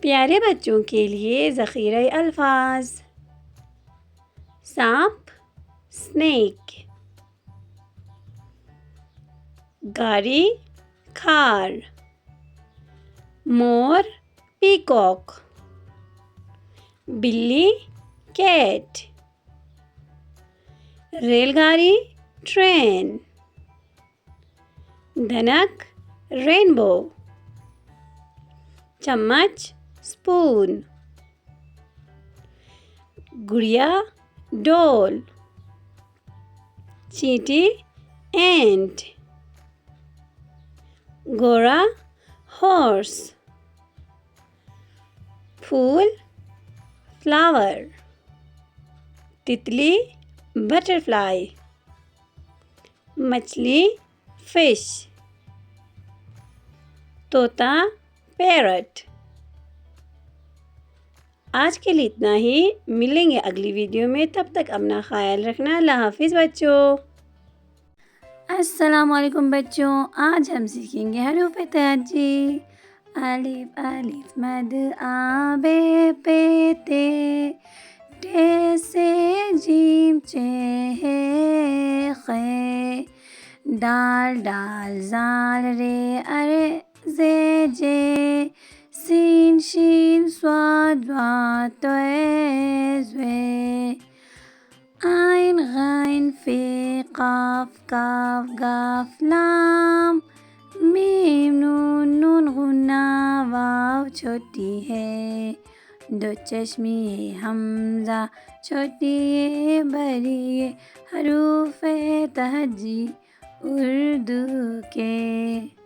प्यारे बच्चों के लिए ज़ख़ीरा अल्फाज। सांप स्नेक, गाड़ी कार, मोर पीकॉक, बिल्ली कैट, रेलगाड़ी ट्रेन, धनक रेनबो, चम्मच स्पून, गुड़िया डॉल, चींटी एंट, घोड़ा हॉर्स, फूल फ्लावर, तितली बटरफ्लाई, मछली फिश, तोता पैरट। आज के लिए इतना ही। मिलेंगे अगली वीडियो में, तब तक अपना ख्याल रखना। अल्लाह हाफिज़ बच्चों। अस्सलाम वालेकुम बच्चों, आज हम सीखेंगे हरूफ तहज्जी। अलिफ अलिफ मद आ बे पे ते, टे से जीम चे हे खे, दाल डाल जाल रे अरे जे जे, सीन शीन स्वाद वाद तोए ज़्वे, आइन गाइन फे काफ काफ गाफ लाम, मीम नून नून गुन्ना वाव छोटी है, दो चश्मी हमजा छोटी ये बड़ी ये, हरूफ तहज्जी उर्दू के।